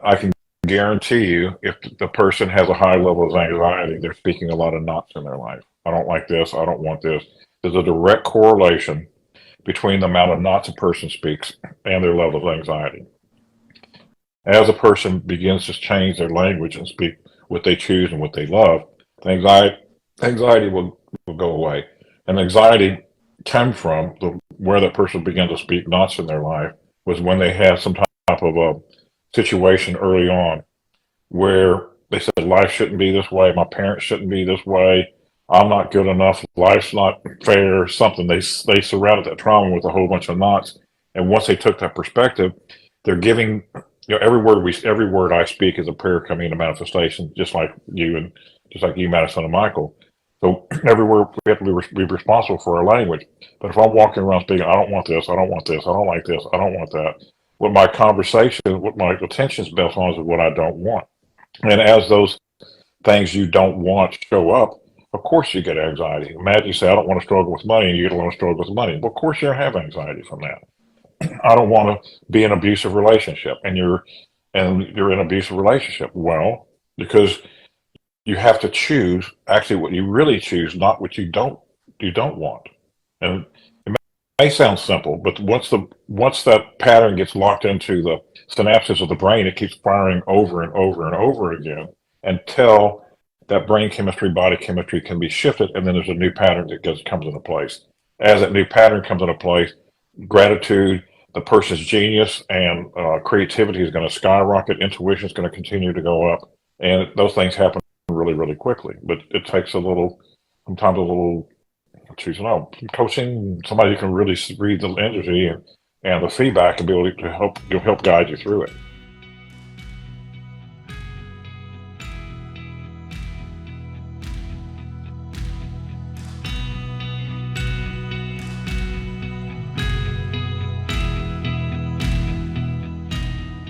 I can guarantee you, if the person has a high level of anxiety, they're speaking a lot of knots in their life. I don't like this. I don't want this. There's a direct correlation between the amount of knots a person speaks and their level of anxiety. As a person begins to change their language and speak what they choose and what they love, the anxiety will go away. And anxiety comes from where that person began to speak knots in their life was when they had some type of a situation early on where they said life shouldn't be this way, my parents shouldn't be this way, I'm not good enough, life's not fair, something. They surrounded that trauma with a whole bunch of knots, and once they took that perspective, they're giving, every word I speak is a prayer coming into manifestation, just like you, Madison and Michael. So everywhere we have to be responsible for our language. But if I'm walking around speaking, I don't want this, I don't want this, I don't like this, I don't want that. What my attention is built on is what I don't want. And as those things you don't want show up, of course you get anxiety. Imagine you say, I don't want to struggle with money, and you don't want to struggle with money. Well, of course you're going to have anxiety from that. I don't want to be in an abusive relationship, and you're in an abusive relationship. Well, because you have to choose actually what you really choose, not what you don't want. And it may sound simple, but once that pattern gets locked into the synapses of the brain, it keeps firing over and over and over again until that brain chemistry, body chemistry can be shifted, and then there's a new pattern that comes into place. As that new pattern comes into place, gratitude, the person's genius and creativity is going to skyrocket. Intuition is going to continue to go up, and those things happen really, really quickly. But it takes sometimes a little, coaching, somebody who can really read the energy and the feedback and be able to help guide you through it.